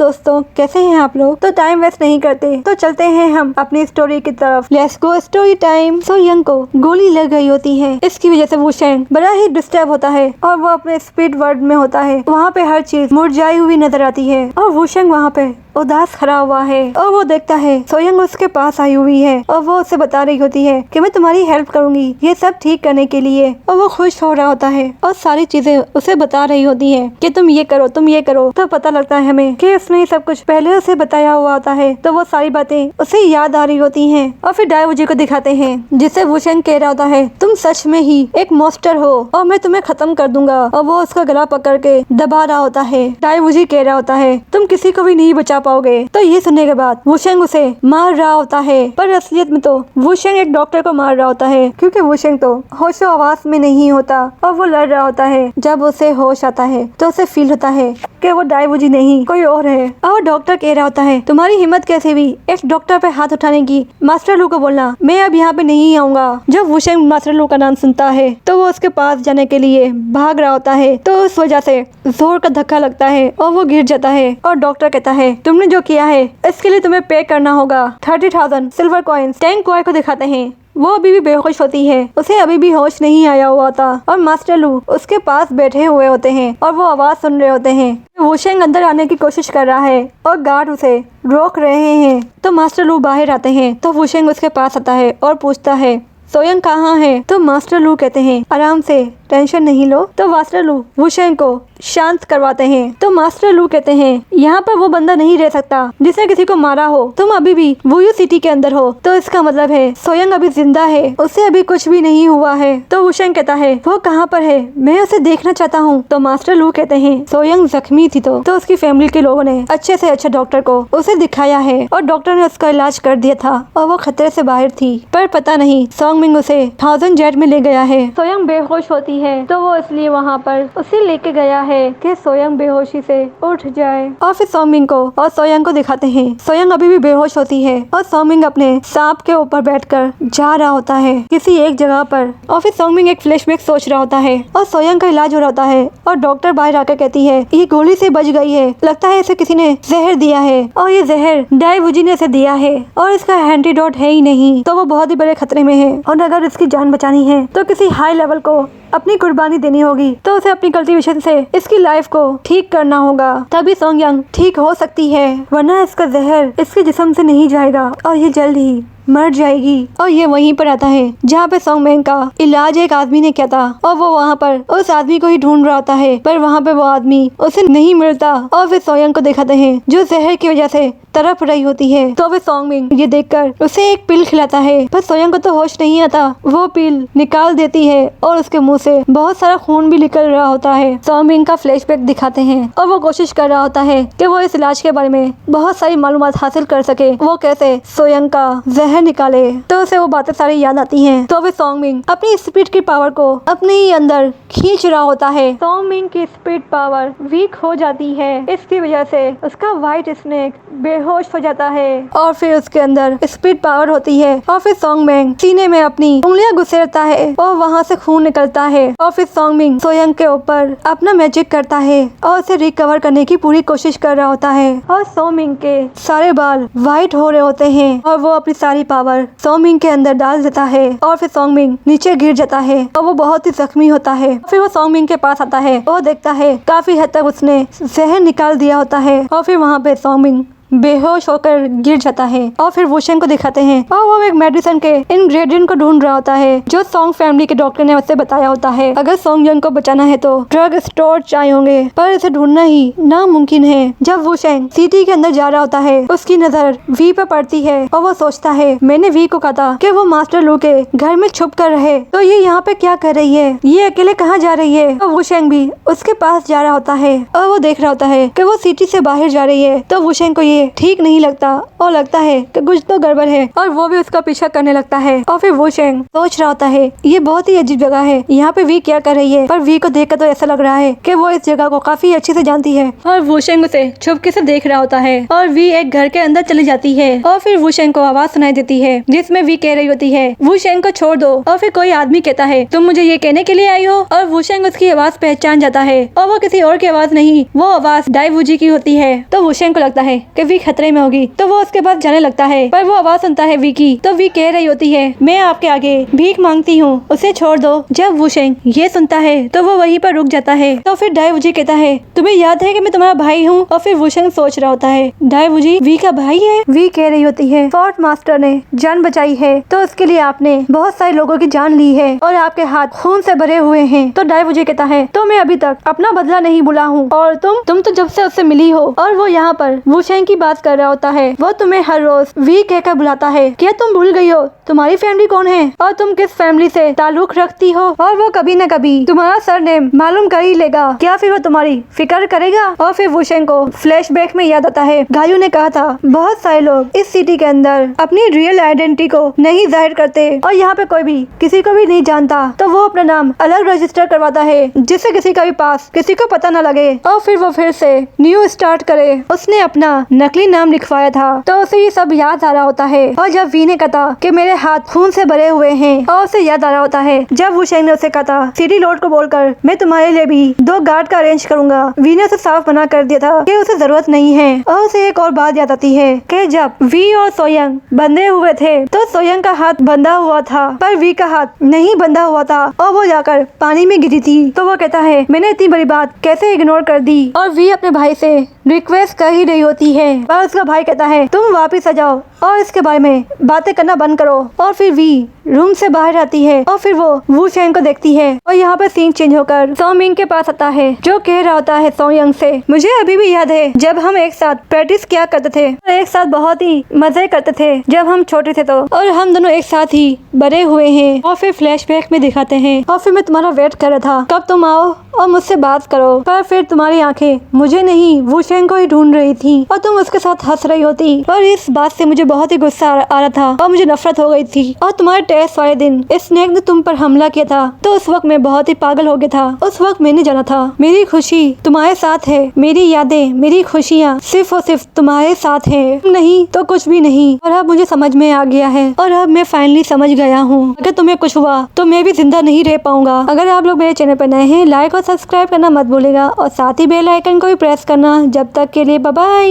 दोस्तों, कैसे हैं आप लोग। तो टाइम वेस्ट नहीं करते तो चलते हैं हम अपनी स्टोरी की तरफ। Let's go story time. So young को गोली लग गई होती है। इसकी वजह से वुशेंग बड़ा ही डिस्टर्ब होता है और वो अपने स्पीड वर्ल्ड में होता है। वहाँ पे हर चीज मुरझाई हुई नजर आती है और वुशेंग वहाँ पे उदास खड़ा हुआ है और वो देखता है सोयंग उसके पास आई हुई है और वो उसे बता रही होती है कि मैं तुम्हारी हेल्प करूंगी ये सब ठीक करने के लिए। और वो खुश हो रहा होता है और सारी चीजें उसे बता रही होती है कि तुम ये करो तुम ये करो। तो पता लगता है हमें कि उसने सब कुछ पहले उसे बताया हुआ होता है। तो वो सारी बातें उसे याद आ रही होती है और फिर डाइवूजी को दिखाते हैं जिससे वुशेंग कह रहा होता है तुम सच में ही एक मॉन्स्टर हो और मैं तुम्हें खत्म कर दूंगा। और वो उसका गला पकड़ के दबा रहा होता है। डाइवूजी कह रहा होता है तुम किसी को भी नहीं बचा पाओगे। तो ये सुनने के बाद वुशेंग उसे मार रहा होता है, पर असलियत में तो वुशेंग एक डॉक्टर को मार रहा होता है क्योंकि वुशेंग तो होशो आवास में नहीं होता और वो लड़ रहा होता है। जब उसे होश आता है तो उसे फील होता है कि वो डाइवूजी नहीं कोई और है। और डॉक्टर कह रहा होता है तुम्हारी हिम्मत कैसे हुई एक डॉक्टर पे हाथ उठाने की, मास्टर लू को बोलना मैं अब यहाँ पे नहीं आऊंगा। जब वुशेंग मास्टर लू का नाम सुनता है तो वो उसके पास जाने के लिए भाग रहा होता है। तो उस वजह से जोर का धक्का लगता है और वो गिर जाता है। और डॉक्टर कहता है तुमने जो किया है इसके लिए तुम्हें पे करना होगा 30,000 सिल्वर कॉइन्स। टैंक कॉय को दिखाते हैं वो अभी भी बेहोश होती है, उसे अभी भी होश नहीं आया हुआ था और मास्टर लू उसके पास बैठे हुए होते हैं और वो आवाज सुन रहे होते हैं। वुशेंग अंदर आने की कोशिश कर रहा है और गार्ड उसे रोक रहे हैं। तो मास्टर लू बाहर आते हैं तो वुशेंग उसके पास आता है और पूछता है सोयंग कहाँ है। तो मास्टर लू कहते हैं आराम से टेंशन नहीं लो। तो मास्टर लू वुशेंग को शांत करवाते हैं। तो मास्टर लू कहते हैं यहाँ पर वो बंदा नहीं रह सकता जिसने किसी को मारा हो। तुम अभी भी वुयू सिटी के अंदर हो तो इसका मतलब है सोयंग अभी जिंदा है, उसे अभी कुछ भी नहीं हुआ है। तो वुशेंग कहता है वो कहाँ पर है, मैं उसे देखना चाहता हूँ। तो मास्टर लू कहते हैं सोयंग जख्मी थी तो उसकी फैमिली के लोगों ने अच्छे से अच्छे डॉक्टर को उसे दिखाया है और डॉक्टर ने उसका इलाज कर दिया था और वो खतरे से बाहर थी, पर पता नहीं सोंगमिंग उसे 1000 जेट में ले गया है। सोयंग बेहोश होती है तो वो इसलिए वहाँ पर उसे लेके गया है कि सोयंग बेहोशी से उठ जाए। और फिर सोंगमिंग को और सोयंग को दिखाते हैं। सोयंग अभी भी बेहोश होती है और सोंगमिंग अपने सांप के ऊपर बैठकर जा रहा होता है किसी एक जगह पर। और फिर सोंगमिंग एक फ्लैशबैक सोच रहा होता है और सोयंग का इलाज हो रहा होता है और डॉक्टर बाहर आकर कहती है ये गोली से बच गई है, लगता है इसे किसी ने जहर दिया है और ये जहर डाइवूजी ने इसे दिया है और इसका एंटीडोट है ही नहीं। तो वो बहुत ही बड़े खतरे में है और अगर इसकी जान बचानी है तो किसी हाई लेवल को अपनी कुर्बानी देनी होगी। तो उसे अपनी गलती विषय से इसकी लाइफ को ठीक करना होगा, तभी सोंगयांग ठीक हो सकती है, वरना इसका जहर इसके जिस्म से नहीं जाएगा और ये जल्द ही मर जाएगी। और ये वहीं पर आता है जहाँ पे सोंगमिंग का इलाज एक आदमी ने किया था और वो वहाँ पर उस आदमी को ही ढूंढ रहा होता है, पर वहाँ पे वो आदमी उसे नहीं मिलता। और फिर सोयंग को दिखाते हैं जो जहर की वजह से तड़प रही होती है। तो फिर सोंगमिंग ये देखकर उसे एक पिल खिलाता है, पर सोयंग को तो होश नहीं आता। वो पिल निकाल देती है और उसके मुंह से बहुत सारा खून भी निकल रहा होता है। सोंगमिंग का फ्लैशबैक दिखाते हैं और वो कोशिश कर रहा होता है कि वो इस इलाज के बारे में बहुत सारी मालूमात हासिल कर सके, वो कैसे सोयंग का जहर निकाले। तो उसे वो बातें सारी याद आती हैं। तो फिर सोंगमिंग अपनी स्पीड की पावर को अपने ही अंदर खींच रहा होता है। सोंगमिंग की स्पीड पावर वीक हो जाती है, इसकी वजह से उसका व्हाइट स्नेक बेहोश हो जाता है और फिर उसके अंदर स्पीड पावर होती है। और फिर सोंगमिंग सीने में अपनी उंगलियां घुसेरता है और वहाँ से खून निकलता है। और फिर सोंगमिंग सोयंग के ऊपर अपना मैजिक करता है और उसे रिकवर करने की पूरी कोशिश कर रहा होता है और सोंगमिंग के सारे बाल व्हाइट हो रहे होते हैं और वो अपनी सारी पावर सोंगमिंग के अंदर डाल देता है और फिर सोंगमिंग नीचे गिर जाता है और वो बहुत ही जख्मी होता है। फिर वो सोंगमिंग के पास आता है, वो देखता है काफी हद तक उसने जहर निकाल दिया होता है और फिर वहाँ पे सोंगमिंग बेहोश होकर गिर जाता है। और फिर वुशेंग को दिखाते हैं और वो एक मेडिसिन के इंग्रेडिएंट को ढूंढ रहा होता है जो सोंग फैमिली के डॉक्टर ने उसे बताया होता है। अगर सोंगयांग को बचाना है तो ड्रग स्टोर चाहिए होंगे, पर इसे ढूंढना ही नामुमकिन है। जब वुशेंग सिटी के अंदर जा रहा होता है उसकी नजर वी पे पड़ती है और वो सोचता है मैंने वी को कहा था कि वो मास्टर लू के घर में छुप कर रहे, तो ये यहाँ पे क्या कर रही है, ये अकेले कहाँ जा रही है। तो वुशेंग भी उसके पास जा रहा होता है और वो देख रहा होता है कि वो सिटी से बाहर जा रही है। तो वुशेंग को ये ये ठीक नहीं लगता और लगता है कि कुछ तो गड़बड़ है और वो भी उसका पीछा करने लगता है। और फिर वो शेंग सोच रहा होता है ये बहुत ही अजीब जगह है, यहाँ पे वी क्या कर रही है। पर वी को देखकर तो ऐसा लग रहा है कि वो इस जगह को काफी अच्छे से जानती है और वो शेंग उसे छुपके से देख रहा होता है। और वी एक घर के अंदर चली जाती है और फिर वो शेंग को आवाज सुनाई देती है जिसमें वी कह रही होती है वो शेंग को छोड़ दो। और फिर कोई आदमी कहता है तुम मुझे ये कहने के लिए आई हो। और वो शेंग उसकी आवाज पहचान जाता है और वो किसी और की आवाज नहीं, वो आवाज डाइवूजी की होती है। तो वो शेंग को लगता है कि वी खतरे में होगी तो वो उसके पास जाने लगता है। पर वो आवाज सुनता है वी की तो वी कह रही होती है मैं आपके आगे भीख मांगती हूँ, उसे छोड़ दो। जब वो शेंग ये सुनता है तो वो वहीं पर रुक जाता है। तो फिर डाइवूजी कहता है तुम्हें याद है कि मैं तुम्हारा भाई हूँ। और फिर वो शेंग सोच रहा होता है डाइवूजी वी का भाई है। वी कह रही होती है फोर्ट मास्टर ने जान बचाई है तो उसके लिए आपने बहुत सारे लोगों की जान ली है और आपके हाथ खून से भरे हुए हैं। तो डाइवूजी कहता है तो मैं अभी तक अपना बदला नहीं भूला हूँ और तुम तो जब से उससे मिली हो। और वो यहाँ पर वो शेंग की बात कर रहा होता है। वो तुम्हें हर रोज वी कहकर बुलाता है। क्या तुम भूल गई हो तुम्हारी फैमिली कौन है और तुम किस फैमिली से ताल्लुक रखती हो। और वो कभी न कभी तुम्हारा सरनेम मालूम कर ही लेगा। क्या फिर वो तुम्हारी फिक्र करेगा। और फिर वो शेंग को फ्लैशबैक में याद आता है गायू ने कहा था बहुत सारे लोग इस सिटी के अंदर अपनी रियल आइडेंटिटी को नहीं जाहिर करते और यहाँ पे कोई भी किसी को भी नहीं जानता तो वो अपना नाम अलग रजिस्टर करवाता है जिससे किसी का भी पास किसी को पता न लगे। और फिर वो फिर से न्यू स्टार्ट करे। उसने अपना नकली नाम लिखवाया था तो उसे ये सब याद आ रहा होता है। और जब वी ने कहा कि मेरे हाथ खून से भरे हुए हैं और उसे याद आ रहा होता है जब वो शेंग ने उसे कहा सिटी लॉर्ड को बोलकर मैं तुम्हारे लिए भी 2 गार्ड का अरेंज करूंगा। वी ने उसे साफ मना कर दिया था कि उसे जरूरत नहीं है। और उसे एक और बात याद आती है कि जब वी और सोयंग बंधे हुए थे तो सोयंग का हाथ बंधा हुआ था पर वी का हाथ नहीं बंधा हुआ था और वो जाकर पानी में गिरी थी। तो वो कहता है मैंने इतनी बड़ी बात कैसे इग्नोर कर दी। और वी अपने भाई से रिक्वेस्ट कर ही रही होती है पर उसका भाई कहता है तुम वापिस आ जाओ और इसके बारे में बातें करना बंद करो। और फिर वी रूम से बाहर आती है और फिर वो शेंग को देखती है और यहाँ पर सीन चेंज होकर सोमिंग के पास आता है जो कह रहा होता है सोयंग से मुझे अभी भी याद है जब हम एक साथ प्रैक्टिस किया करते थे और एक साथ बहुत ही मजे करते थे जब हम छोटे थे तो और हम दोनों एक साथ ही बड़े हुए हैं। और फिर फ्लैशबैक में दिखाते हैं और फिर मैं तुम्हारा वेट कर रहा था कब तुम आओ और मुझसे बात करो पर फिर तुम्हारी आंखें मुझे नहीं वो शेंग को ही ढूंढ रही थी और तुम उसके साथ हंस रही होती। और इस बात से मुझे बहुत ही गुस्सा आ रहा था और मुझे नफरत हो गई थी। और तुम्हारे टेस्ट वाले दिन स्नेक ने तुम पर हमला किया था तो उस वक्त मैं बहुत ही पागल हो गया था। उस वक्त मैंने जाना था मेरी खुशी तुम्हारे साथ है, मेरी यादें मेरी खुशियाँ सिर्फ और सिर्फ तुम्हारे साथ है, नहीं तो कुछ भी नहीं। और अब मुझे समझ में आ गया है और अब मैं फाइनली समझ गया हूँ अगर तुम्हें कुछ हुआ तो मैं भी जिंदा नहीं रह पाऊंगा। अगर आप लोग मेरे चैनल पर नए हैं लाइक और सब्सक्राइब करना मत भूलेगा और साथ ही बेल आइकन को भी प्रेस करना। जब तक के लिए बाय बाय।